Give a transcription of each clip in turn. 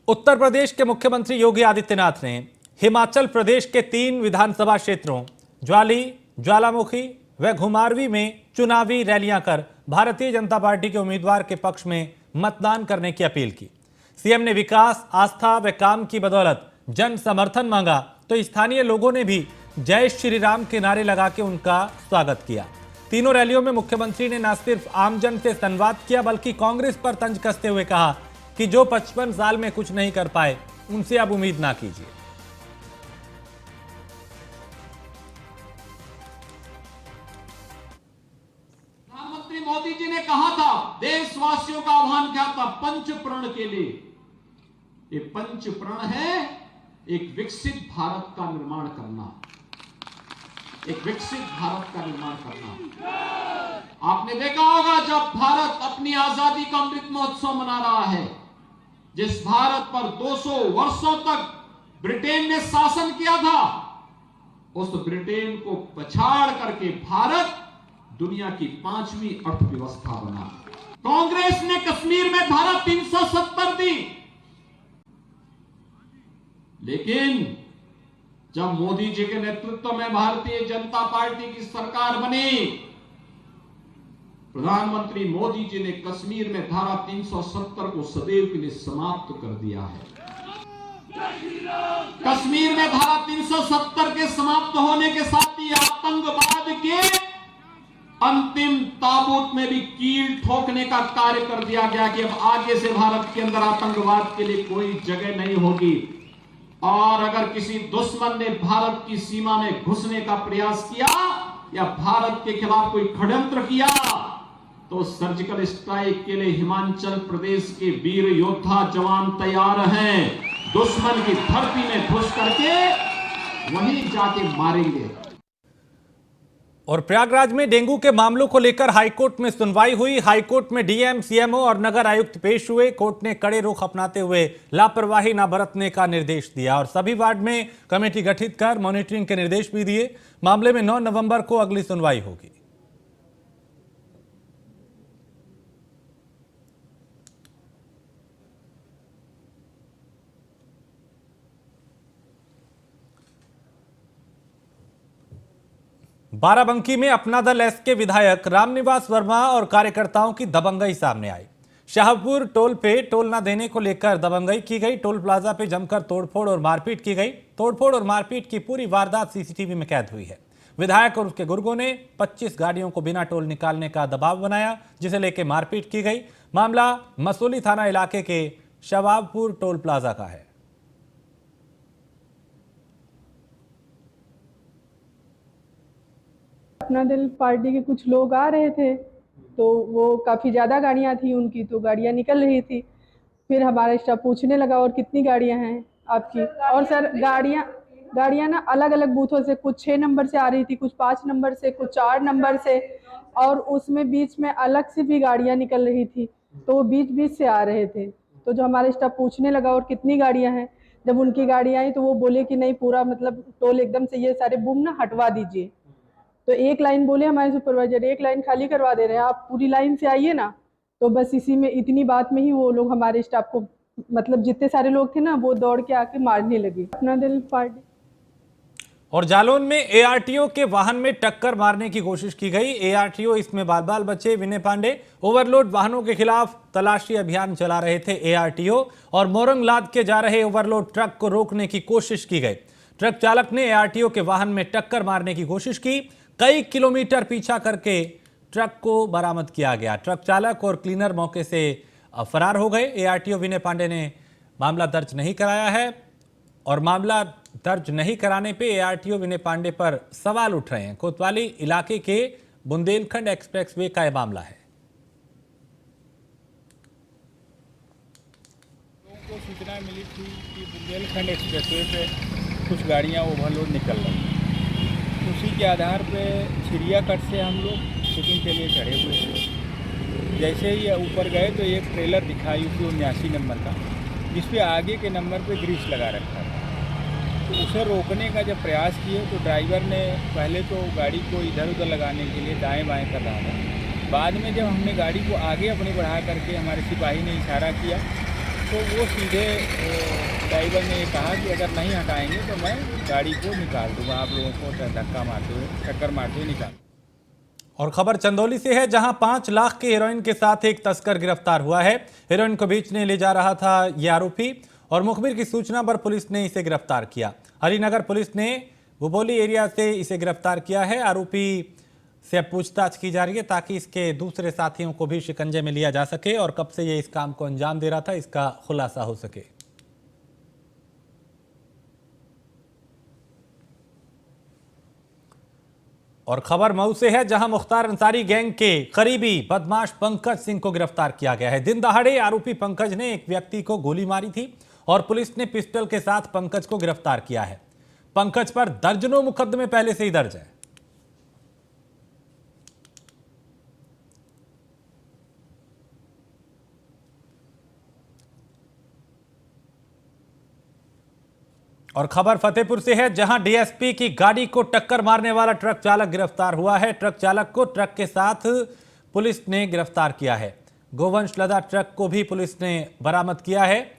उत्तर प्रदेश के मुख्यमंत्री योगी आदित्यनाथ ने हिमाचल प्रदेश के 3 विधानसभा क्षेत्रों ज्वाली, ज्वालामुखी व घुमारवीं में चुनावी रैलियां कर भारतीय जनता पार्टी के उम्मीदवार के पक्ष में मतदान करने की अपील की। सीएम ने विकास, आस्था व काम की बदौलत जन समर्थन मांगा तो स्थानीय लोगों ने भी जय श्री राम के नारे लगा के उनका स्वागत किया। तीनों रैलियों में मुख्यमंत्री ने न सिर्फ आमजन से संवाद किया बल्कि कांग्रेस पर तंज कसते हुए कहा कि जो 55 साल में कुछ नहीं कर पाए उनसे अब उम्मीद ना कीजिए। प्रधानमंत्री मोदी जी ने कहा था, देशवासियों का आह्वान किया था पंच प्रण के लिए। ये पंच प्रण है एक विकसित भारत का निर्माण करना, एक विकसित भारत का निर्माण करना। आपने देखा होगा जब भारत अपनी आजादी का अमृत महोत्सव मना रहा है, जिस भारत पर 200 वर्षों तक ब्रिटेन ने शासन किया था, उस ब्रिटेन को पछाड़ करके भारत दुनिया की 5वीं अर्थव्यवस्था बना। कांग्रेस ने कश्मीर में धारा 370 दी, लेकिन जब मोदी जी के नेतृत्व में भारतीय जनता पार्टी की सरकार बनी, प्रधानमंत्री मोदी जी ने कश्मीर में धारा 370 को सदैव के लिए समाप्त कर दिया है। कश्मीर में धारा 370 के समाप्त होने के साथ ही आतंकवाद के अंतिम ताबूत में भी कील ठोकने का कार्य कर दिया गया कि अब आगे से भारत के अंदर आतंकवाद के लिए कोई जगह नहीं होगी। और अगर किसी दुश्मन ने भारत की सीमा में घुसने का प्रयास किया या भारत के खिलाफ कोई षड्यंत्र किया तो सर्जिकल स्ट्राइक के लिए हिमाचल प्रदेश के वीर योद्धा जवान तैयार हैं। दुश्मन की धरती में घुस करके वहीं जाके मारेंगे। और प्रयागराज में डेंगू के मामलों को लेकर हाईकोर्ट में सुनवाई हुई। हाईकोर्ट में डीएम, सीएमओ और नगर आयुक्त पेश हुए। कोर्ट ने कड़े रुख अपनाते हुए लापरवाही न बरतने का निर्देश दिया और सभी वार्ड में कमेटी गठित कर मॉनिटरिंग के निर्देश भी दिए। मामले में 9 नवंबर को अगली सुनवाई होगी। बाराबंकी में अपना दल एस के विधायक रामनिवास वर्मा और कार्यकर्ताओं की दबंगई सामने आई। शाहपुर टोल पे टोल न देने को लेकर दबंगई की गई। टोल प्लाजा पे जमकर तोड़फोड़ और मारपीट की गई। तोड़फोड़ और मारपीट की पूरी वारदात सीसीटीवी में कैद हुई है। विधायक और उसके गुर्गों ने 25 गाड़ियों को बिना टोल निकालने का दबाव बनाया, जिसे लेकर मारपीट की गई। मामला मसूली थाना इलाके के शवाबपुर टोल प्लाजा का है। अपना दल पार्टी के कुछ लोग आ रहे थे तो वो काफ़ी ज़्यादा गाड़ियाँ थी उनकी, तो गाड़ियाँ निकल रही थी। फिर हमारा स्टाफ पूछने लगा और कितनी गाड़ियाँ हैं आपकी। और सर गाड़ियाँ ना अलग अलग बूथों से, कुछ 6 नंबर से आ रही थी, कुछ 5 नंबर से, कुछ 4 नंबर से, और उसमें बीच में अलग से भी गाड़ियाँ निकल रही थी, तो वो बीच बीच से आ रहे थे। तो जो हमारा स्टाफ पूछने लगा और कितनी गाड़ियाँ हैं, जब उनकी गाड़ियाँ आई तो वो बोले कि नहीं, पूरा मतलब टोल एकदम से ये सारे बूम ना हटवा दीजिए। तो एक लाइन बोले हमारे सुपरवाइजर, एक लाइन खाली करवा दे रहे हैं, आप पूरी लाइन से आइए ना। तो बस इसी में, इतनी बात में ही वो लोग हमारे स्टाफ को, मतलब जितने सारे लोग थे ना, वो दौड़ के आके मारने लगे। अपना दल पार्टी। और जालौन में एआरटीओ के वाहन में टक्कर मारने की कोशिश की गई। एआरटीओ इसमें बाल बाल बचे। विनय पांडे ओवरलोड वाहनों के खिलाफ तलाशी अभियान चला रहे थे एआरटीओ, और मोरंग लाद के जा रहे ओवरलोड ट्रक को रोकने की कोशिश की गई। ट्रक चालक ने एआरटीओ के वाहन में टक्कर मारने की कोशिश की। कई किलोमीटर पीछा करके ट्रक को बरामद किया गया। ट्रक चालक और क्लीनर मौके से फरार हो गए। एआरटीओ विनय पांडे ने मामला दर्ज नहीं कराया है, और मामला दर्ज नहीं कराने पे एआरटीओ विनय पांडे पर सवाल उठ रहे हैं। कोतवाली इलाके के बुंदेलखंड एक्सप्रेसवे का यह मामला है। लोगों को सूचना मिली थी कि बुंदेलखंड एक्सप्रेसवे पे कुछ गाड़ियां ओवरलोड निकल रही हैं। उसी के आधार पे छिड़ियाकट से हम लोग शूटिंग के लिए चढ़े हुए थे। जैसे ही ऊपर गए तो एक ट्रेलर दिखाई UP 79 नंबर का, जिसपे आगे के नंबर पे ग्रीस लगा रखा था। तो उसे रोकने का जब प्रयास किए तो ड्राइवर ने पहले तो गाड़ी को इधर उधर लगाने के लिए दाएं बाएं कर रहा था। बाद में जब हमने गाड़ी को आगे अपनी बढ़ा करके, हमारे सिपाही ने इशारा किया तो वो सीधे ड्राइवर ने ये कहा कि अगर नहीं हटाएंगे तो मैं गाड़ी को निकाल दूंगा, आप लोगों को धक्का मारते हुए, टक्कर मारते हुए निकाल। और खबर चंदौली से है, जहां 5 लाख के हेरोइन के साथ एक तस्कर गिरफ्तार हुआ है। हेरोइन को बेचने ले जा रहा था यह आरोपी और मुखबिर की सूचना पर पुलिस ने इसे गिरफ्तार किया। हरिनगर पुलिस ने बुबोली एरिया से इसे गिरफ्तार किया है। आरोपी से अब पूछताछ की जा रही है ताकि इसके दूसरे साथियों को भी शिकंजे में लिया जा सके और कब से ये इस काम को अंजाम दे रहा था इसका खुलासा हो सके। और खबर मऊ से है, जहां मुख्तार अंसारी गैंग के करीबी बदमाश पंकज सिंह को गिरफ्तार किया गया है। दिन दहाड़े आरोपी पंकज ने एक व्यक्ति को गोली मारी थी और पुलिस ने पिस्टल के साथ पंकज को गिरफ्तार किया है। पंकज पर दर्जनों मुकदमे पहले से ही दर्ज है। और खबर फतेहपुर से है, जहां डीएसपी की गाड़ी को टक्कर मारने वाला ट्रक चालक गिरफ्तार हुआ है। ट्रक चालक को ट्रक के साथ पुलिस ने गिरफ्तार किया है। गोवंश लदा ट्रक को भी पुलिस ने बरामद किया है।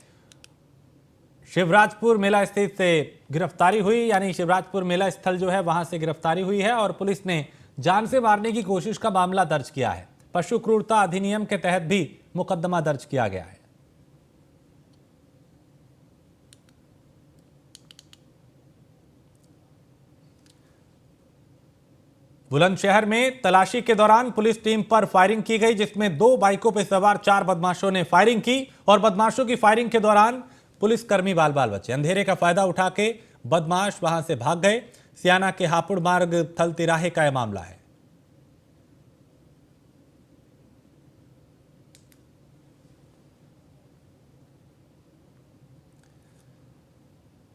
शिवराजपुर मेला स्थित से गिरफ्तारी हुई, यानी शिवराजपुर मेला स्थल जो है वहां से गिरफ्तारी हुई है और पुलिस ने जान से मारने की कोशिश का मामला दर्ज किया है। पशु क्रूरता अधिनियम के तहत भी मुकदमा दर्ज किया गया है। बुलंदशहर में तलाशी के दौरान पुलिस टीम पर फायरिंग की गई, जिसमें 2 बाइकों पर सवार 4 बदमाशों ने फायरिंग की और बदमाशों की फायरिंग के दौरान पुलिसकर्मी बाल बाल बचे। अंधेरे का फायदा उठा के बदमाश वहां से भाग गए। सियाना के हापुड़ मार्ग थल तिराहे का यह मामला है।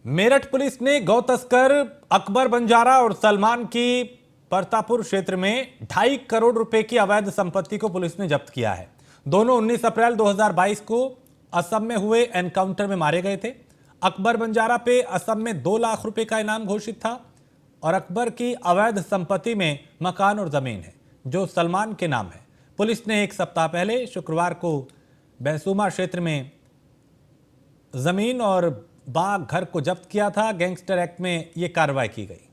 मेरठ पुलिस ने गौ तस्कर अकबर बंजारा और सलमान की परतापुर क्षेत्र में 2.5 करोड़ रुपए की अवैध संपत्ति को पुलिस ने जब्त किया है। दोनों 19 अप्रैल 2022 को असम में हुए एनकाउंटर में मारे गए थे। अकबर बंजारा पे असम में 2 लाख रुपए का इनाम घोषित था और अकबर की अवैध संपत्ति में मकान और जमीन है जो सलमान के नाम है। पुलिस ने 1 सप्ताह पहले शुक्रवार को बैसूमा क्षेत्र में जमीन और बाग घर को जब्त किया था। गैंगस्टर एक्ट में यह कार्रवाई की गई।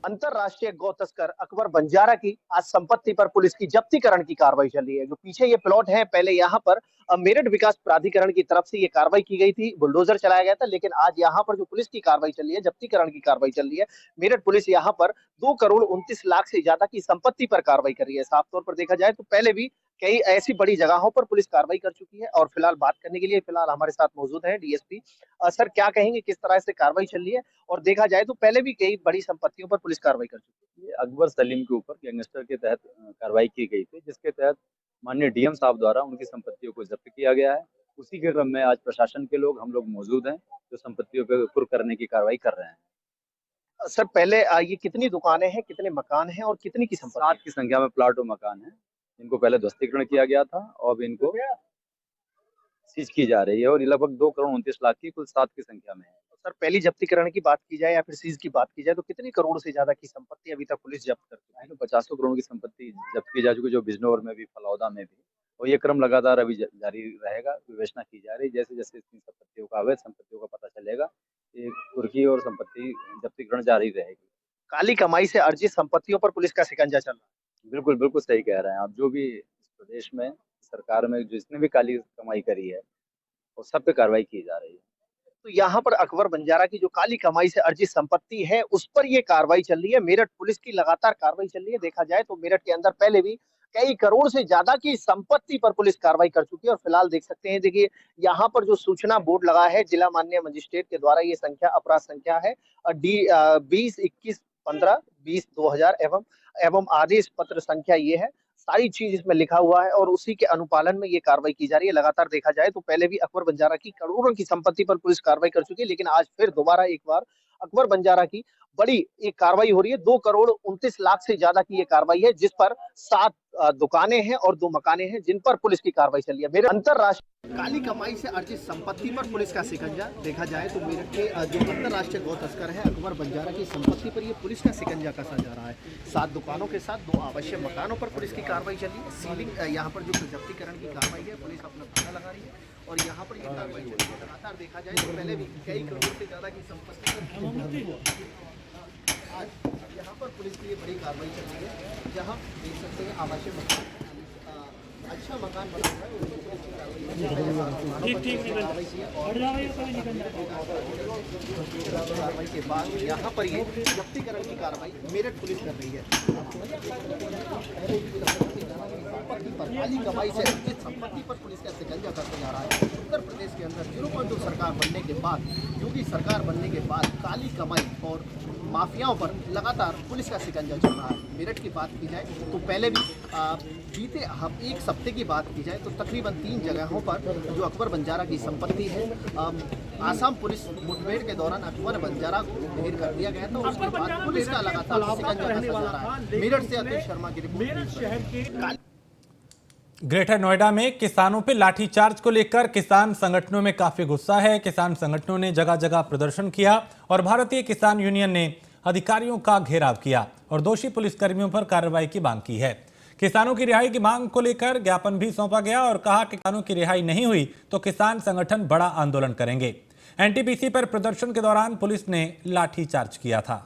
अंतरराष्ट्रीय गौ तस्कर अकबर बंजारा की आज संपत्ति पर पुलिस की जब्तीकरण की कार्रवाई चल रही है। जो पीछे ये प्लॉट है, पहले यहाँ पर मेरठ विकास प्राधिकरण की तरफ से ये कार्रवाई की गई थी, बुलडोजर चलाया गया था, लेकिन आज यहाँ पर जो पुलिस की कार्रवाई चल रही है, जब्तीकरण की कार्रवाई चल रही है। मेरठ पुलिस यहाँ पर 2 करोड़ 29 लाख से ज्यादा की संपत्ति पर कार्रवाई कर रही है। साफ तौर पर देखा जाए तो पहले भी कई ऐसी बड़ी जगहों पर पुलिस कार्रवाई कर चुकी है और फिलहाल बात करने के लिए फिलहाल हमारे साथ मौजूद है डीएसपी। सर, क्या कहेंगे, किस तरह से कार्रवाई चल रही है? और देखा जाए तो पहले भी कई बड़ी संपत्तियों पर पुलिस कार्रवाई कर चुकी है। ये अकबर सलीम के ऊपर गैंगस्टर के तहत कार्रवाई की गई थी, जिसके तहत माननीय डीएम साहब द्वारा उनकी संपत्तियों को जब्त किया गया है। उसी के क्रम में आज प्रशासन के लोग, हम लोग मौजूद हैं, जो संपत्तियों पे कुर्क करने की कार्रवाई कर रहे हैं। सर, पहले ये कितनी दुकानें हैं, कितने मकान हैं और कितनी की संपत्ति? 7 की संख्या में प्लाट और मकान है। इनको पहले ध्वस्तीकरण किया गया था और अब इनको सीज की जा रही है और ये लगभग 2 करोड़ 29 लाख की कुल 7 की संख्या में है। सर, पहली जब्तीकरण की बात की जाए या फिर सीज की बात की जाए तो कितनी करोड़ से ज्यादा की संपत्ति अभी तक पुलिस जब्त कर चुकी है? तो 50 करोड़ की संपत्ति जब्त की जा चुकी, जो बिजनौर में भी, फलौदा में भी, और ये क्रम लगातार अभी जारी रहेगा। विवेचना की जा रही है, जैसे जैसे इन संपत्तियों का, अवैध संपत्तियों का पता चलेगा, ये कुर्की और संपत्ति जब्तीकरण जारी रहेगी। काली कमाई से अर्जित संपत्तियों पर पुलिस का शिकंजा चल रहा है। बिल्कुल बिल्कुल सही कह रहे हैं आप। जो भी इस प्रदेश में सरकार में जिसने भी काली कमाई करी है वो सब पे कार्रवाई की जा रही है। तो यहाँ पर अकबर बंजारा की जो काली कमाई से अर्जित संपत्ति है उस पर ये कार्रवाई चल रही है। मेरठ पुलिस की लगातार कार्रवाई चल रही है। देखा जाए तो मेरठ के अंदर पहले भी कई करोड़ से ज्यादा की संपत्ति पर पुलिस कार्रवाई कर चुकी है और फिलहाल देख सकते हैं, देखिए यहाँ पर जो सूचना बोर्ड लगा है जिला माननीय मजिस्ट्रेट के द्वारा, ये संख्या अपराध संख्या है D202115202000 एवं आदेश पत्र संख्या ये है। सारी चीज इसमें लिखा हुआ है और उसी के अनुपालन में ये कार्रवाई की जा रही है। लगातार देखा जाए तो पहले भी अकबर बंजारा की करोड़ों की संपत्ति पर पुलिस कार्रवाई कर चुकी है, लेकिन आज फिर दोबारा एक बार अकबर बंजारा की बड़ी एक कार्रवाई हो रही है। 2,29,00,000 से ज्यादा की ये कार्रवाई है, जिस पर 7 दुकानें हैं और 2 मकाने हैं, जिन पर पुलिस की कार्रवाई चल रही है। मेरे अंतरराष्ट्रीय काली कमाई से अर्जित संपत्ति पर पुलिस का शिकंजा देखा जाए तो मेरठ के जो अंतरराष्ट्रीय गौ तस्कर है अकबर बंजारा की संपत्ति पर ये पुलिस का शिकंजा कसा जा रहा है। 7 दुकानों के साथ 2 आवासीय मकानों पर पुलिस की कार्रवाई चली है। सीलिंग यहाँ पर जो जब्तीकरण की कार्रवाई है, पुलिस अपना थाना लगा रही है और यहाँ पर ये कार्रवाई चल रही है। लगातार देखा जाए तो पहले भी कई करोड़ से ज्यादा की संपत्ति आज यहाँ पर पुलिस की ये बड़ी कार्रवाई चल रही है, जहाँ देख सकते हैं आवासीय मकान अच्छा मकान बना हुआ है। कार्रवाई के बाद यहाँ पर ये जब्तीकरण की कार्रवाई मेरठ पुलिस कर रही है। संपत्ति पर काली कमाई से अर्जित संपत्ति पर पुलिस का शिकंजा करते जा रहा है। उत्तर प्रदेश के अंदर 0.2 सरकार बनने के बाद, योगी सरकार बनने के बाद काली कमाई और माफियाओं पर लगातार पुलिस का शिकंजा चल रहा है। मेरठ की बात की जाए तो पहले भी बीते एक हफ्ते की बात की जाए तो तकरीबन 3 जगहों पर जो अकबर बंजारा की संपत्ति है, आसाम पुलिस मुठभेड़ के दौरान अकबर बंजारा को ढेर कर दिया गया था। उसके बाद पुलिस का लगातार शिकंजा कसा जा रहा है। मेरठ से अतुल शर्मा की रिपोर्ट। ग्रेटर नोएडा में किसानों पे लाठीचार्ज को लेकर किसान संगठनों में काफी गुस्सा है। किसान संगठनों ने जगह जगह प्रदर्शन किया और भारतीय किसान यूनियन ने अधिकारियों का घेराव किया और दोषी पुलिसकर्मियों पर कार्रवाई की मांग की है। किसानों की रिहाई की मांग को लेकर ज्ञापन भी सौंपा गया और कहा कि किसानों की रिहाई नहीं हुई तो किसान संगठन बड़ा आंदोलन करेंगे। एनटीपीसी पर प्रदर्शन के दौरान पुलिस ने लाठीचार्ज किया था।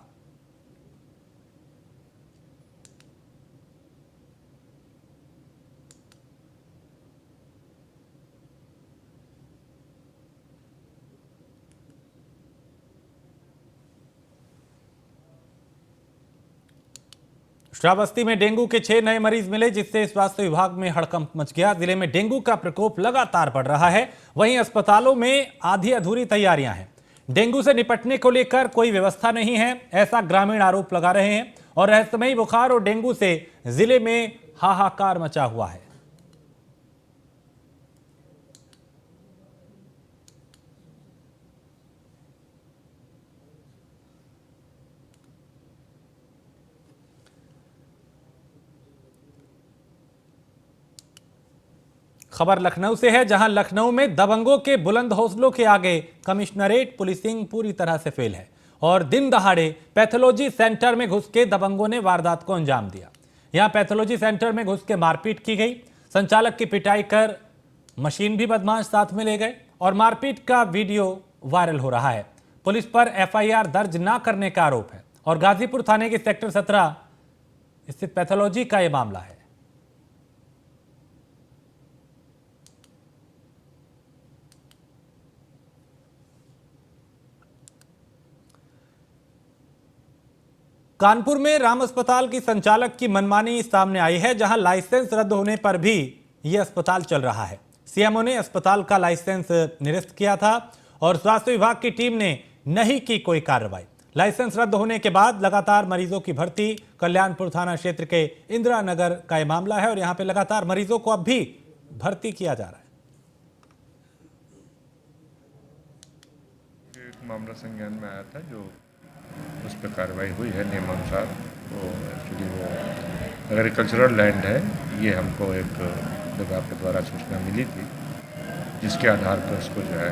श्रावस्ती में डेंगू के 6 नए मरीज मिले, जिससे स्वास्थ्य विभाग में हड़कंप मच गया। जिले में डेंगू का प्रकोप लगातार बढ़ रहा है। वहीं अस्पतालों में आधी अधूरी तैयारियां हैं। डेंगू से निपटने को लेकर कोई व्यवस्था नहीं है, ऐसा ग्रामीण आरोप लगा रहे हैं और रहस्यमयी बुखार और डेंगू से जिले में हाहाकार मचा हुआ है। खबर लखनऊ से है, जहां लखनऊ में दबंगों के बुलंद हौसलों के आगे कमिश्नरेट पुलिसिंग पूरी तरह से फेल है और दिन दहाड़े पैथोलॉजी सेंटर में घुस के दबंगों ने वारदात को अंजाम दिया। यहां पैथोलॉजी सेंटर में घुस के मारपीट की गई। संचालक की पिटाई कर मशीन भी बदमाश साथ में ले गए और मारपीट का वीडियो वायरल हो रहा है। पुलिस पर एफआईआर दर्ज न करने का आरोप है और गाजीपुर थाने के सेक्टर 17 स्थित पैथोलॉजी का यह मामला है। कानपुर में राम अस्पताल की संचालक की मनमानी सामने आई है, जहां लाइसेंस रद्द होने पर भी यह अस्पताल चल रहा है। सीएमओ ने अस्पताल का लाइसेंस निरस्त किया था और स्वास्थ्य विभाग की टीम ने नहीं की कोई कार्रवाई। लाइसेंस रद्द होने के बाद लगातार मरीजों की भर्ती। कल्याणपुर थाना क्षेत्र के इंदिरा नगर का यह मामला है और यहां पे लगातार मरीजों को अब भी भर्ती किया जा रहा है। एक मामला संज्ञान में आया था, जो उस पर कार्रवाई हुई है नियमानुसार। वो एक्चुअली वो एग्रीकल्चरल लैंड है, ये हमको एक विभाग के द्वारा सूचना मिली थी, जिसके आधार पर उसको जो है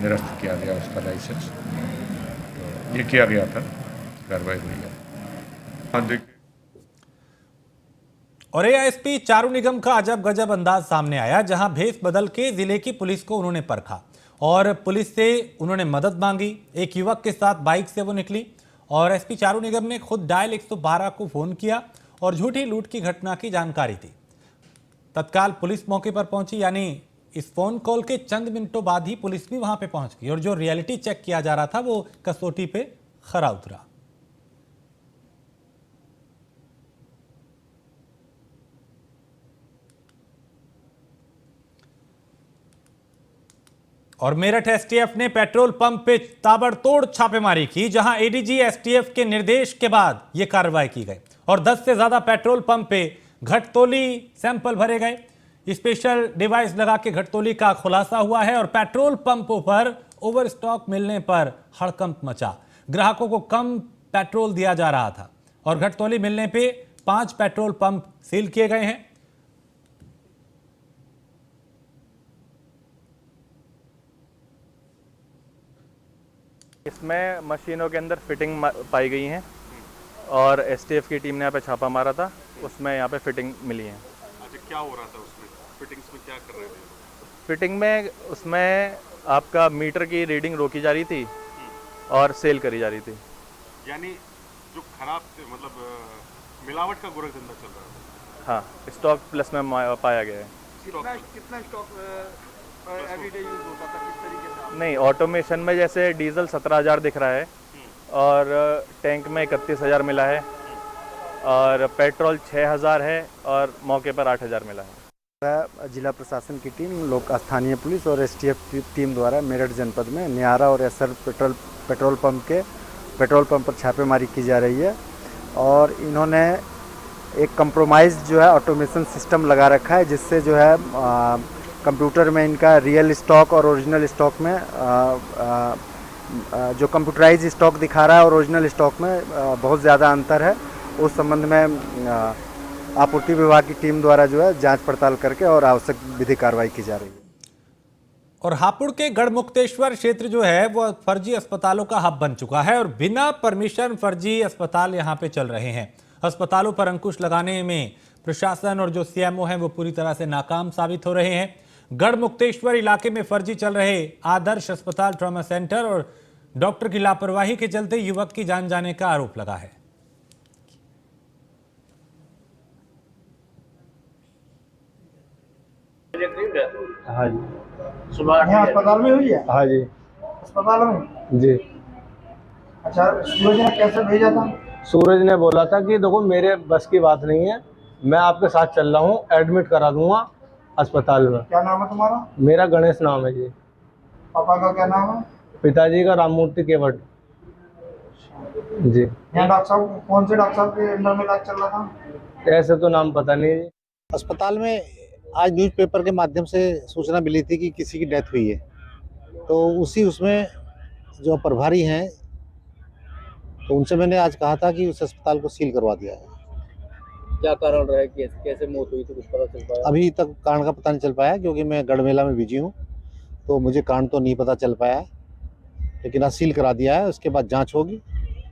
निरस्त किया गया उसका लाइसेंस। तो ये किया गया था, कार्रवाई हुई है। हाँ देखिए, और एएसपी चारू निगम का अजब गजब अंदाज सामने आया, जहां भेष बदल के जिले की पुलिस को उन्होंने परखा और पुलिस से उन्होंने मदद मांगी। एक युवक के साथ बाइक से वो निकली और एसपी चारू निगम ने खुद डायल 112 को फोन किया और झूठी लूट की घटना की जानकारी दी। तत्काल पुलिस मौके पर पहुंची, यानी इस फोन कॉल के चंद मिनटों बाद ही पुलिस भी वहां पे पहुंच गई और जो रियलिटी चेक किया जा रहा था वो कसौटी पे खरा उतरा। और मेरठ एसटीएफ ने पेट्रोल पंप पे ताबड़तोड़ छापेमारी की, जहां एडीजी एसटीएफ के निर्देश के बाद यह कार्रवाई की गई और 10 से ज्यादा पेट्रोल पंप पे घटतोली सैंपल भरे गए। स्पेशल डिवाइस लगा के घटतोली का खुलासा हुआ है और पेट्रोल पंपों पर ओवरस्टॉक मिलने पर हड़कंप मचा। ग्राहकों को कम पेट्रोल दिया जा रहा था और घटतौली मिलने पे 5 पेट्रोल पंप सील किए गए हैं। इसमें मशीनों के अंदर फिटिंग पाई गई हैं और एसटीएफ की टीम ने यहाँ पे छापा मारा था, उसमें यहाँ पे फिटिंग मिली है। अच्छा, क्या हो रहा था उसमें? फिटिंग्स में क्या कर रहे थे? फिटिंग में उसमें आपका मीटर की रीडिंग रोकी जा रही थी और सेल करी जा रही थी। यानी जो खराब मतलब मिलावट का गोरख धंधा चल रहा है। हाँ, स्टॉक प्लस में पाया गया है। कितना स्टॉक एवरीडे यूज होता था, किस तरीके से? नहीं, ऑटोमेशन में जैसे डीजल 17,000 दिख रहा है और टैंक में 31,000 मिला है और पेट्रोल 6,000 है और मौके पर 8,000 मिला है। जिला प्रशासन की टीम, लोक स्थानीय पुलिस और एसटीएफ टीम द्वारा मेरठ जनपद में नियारा और एसर पेट्रोल पंप पर छापेमारी की जा रही है और इन्होंने एक कंप्रोमाइज़ जो है ऑटोमेशन सिस्टम लगा रखा है, जिससे जो है कंप्यूटर में इनका रियल स्टॉक और ओरिजिनल स्टॉक में जो कंप्यूटराइज स्टॉक दिखा रहा है और ओरिजिनल स्टॉक में बहुत ज़्यादा अंतर है। उस संबंध में आपूर्ति विभाग की टीम द्वारा जो है जांच पड़ताल करके और आवश्यक विधिक कार्रवाई की जा रही है। और हापुड़ के गढ़मुक्तेश्वर क्षेत्र जो है वो फर्जी अस्पतालों का हब बन चुका है और बिना परमिशन फर्जी अस्पताल यहां पे चल रहे हैं। अस्पतालों पर अंकुश लगाने में प्रशासन और जो सीएमओ हैं वो पूरी तरह से नाकाम साबित हो रहे हैं। गढ़मुक्तेश्वर इलाके में फर्जी चल रहे आदर्श अस्पताल, ट्रॉमा सेंटर और डॉक्टर की लापरवाही के चलते युवक की जान जाने का आरोप लगा है। हाँ जी, सुबह अस्पताल में हुई है? हाँ जी, अस्पताल में जी। अच्छा, सूरज ने कैसे भेजा था? सूरज ने बोला था कि देखो मेरे बस की बात नहीं है, मैं आपके साथ चल रहा हूँ, एडमिट करा दूंगा अस्पताल में। क्या नाम है तुम्हारा? मेरा गणेश नाम है जी। पापा का क्या नाम है? पिताजी का राममूर्ति केवट जी। यहाँ डॉक्टर साहब, कौन से डॉक्टर साहब के अंडर में इलाज चल रहा था? ऐसे तो नाम पता नहीं जी। अस्पताल में आज न्यूज़पेपर के माध्यम से सूचना मिली थी कि किसी की डेथ हुई है, तो उसमें जो प्रभारी हैं तो उनसे मैंने आज कहा था कि उस अस्पताल को सील करवा दिया है। क्या कारण रहा है, कैसे मौत हुई थी, कुछ पता चल पाया? अभी तक कारण का पता नहीं चल पाया क्योंकि मैं गढ़ मेला में बिजी हूँ, तो मुझे कारण तो नहीं पता चल पाया, लेकिन आज सील करा दिया है। उसके बाद जाँच होगी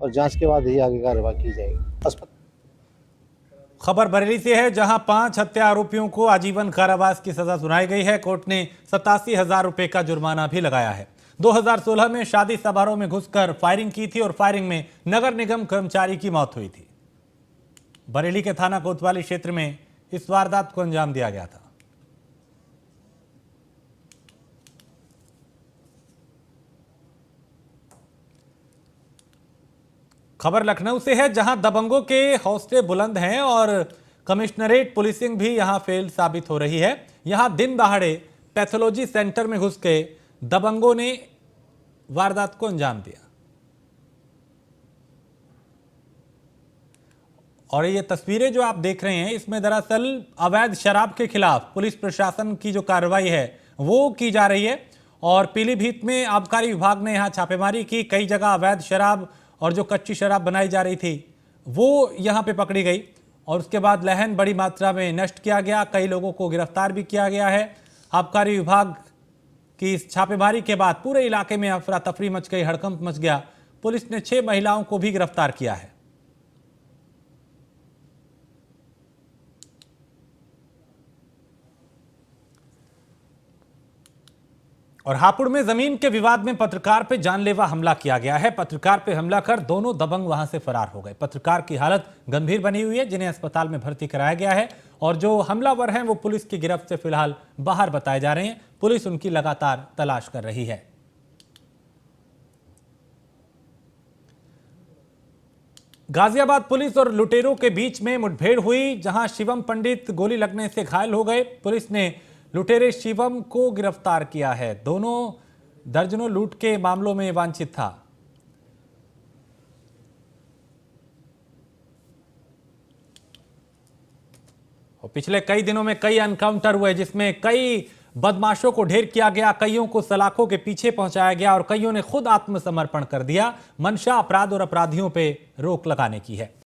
और जाँच के बाद ही आगे कार्रवाई की जाएगी। खबर बरेली से है, जहां 5 हत्या आरोपियों को आजीवन कारावास की सजा सुनाई गई है। कोर्ट ने 87,000 रुपए का जुर्माना भी लगाया है। 2016 में शादी समारोह में घुसकर फायरिंग की थी और फायरिंग में नगर निगम कर्मचारी की मौत हुई थी। बरेली के थाना कोतवाली क्षेत्र में इस वारदात को अंजाम दिया गया था। खबर लखनऊ से है, जहां दबंगों के हौसले बुलंद हैं और कमिश्नरेट पुलिसिंग भी यहां फेल साबित हो रही है। यहां दिन दहाड़े पैथोलॉजी सेंटर में घुस के दबंगों ने वारदात को अंजाम दिया और ये तस्वीरें जो आप देख रहे हैं, इसमें दरअसल अवैध शराब के खिलाफ पुलिस प्रशासन की जो कार्रवाई है वो की जा रही है। और पीलीभीत में आबकारी विभाग ने यहां छापेमारी की। कई जगह अवैध शराब और जो कच्ची शराब बनाई जा रही थी वो यहां पे पकड़ी गई और उसके बाद लहन बड़ी मात्रा में नष्ट किया गया। कई लोगों को गिरफ्तार भी किया गया है। आबकारी विभाग की इस छापेमारी के बाद पूरे इलाके में अफरा तफरी मच गई, हड़कंप मच गया। पुलिस ने 6 महिलाओं को भी गिरफ्तार किया है। और हापुड़ में जमीन के विवाद में पत्रकार पे जानलेवा हमला किया गया है। पत्रकार पे हमला कर दोनों दबंग वहां से फरार हो गए। पत्रकार की हालत गंभीर बनी हुई है, जिन्हें अस्पताल में भर्ती कराया गया है और जो हमलावर हैं वो पुलिस की गिरफ्त से फिलहाल बाहर बताए जा रहे हैं। पुलिस उनकी लगातार तलाश कर रही है। गाजियाबाद पुलिस और लुटेरों के बीच में मुठभेड़ हुई, जहां शिवम पंडित गोली लगने से घायल हो गए। पुलिस ने लुटेरे शिवम को गिरफ्तार किया है। दोनों दर्जनों लूट के मामलों में वांछित था। और पिछले कई दिनों में कई एनकाउंटर हुए, जिसमें कई बदमाशों को ढेर किया गया, कईयों को सलाखों के पीछे पहुंचाया गया और कईयों ने खुद आत्मसमर्पण कर दिया। मंशा अपराध और अपराधियों पे रोक लगाने की है।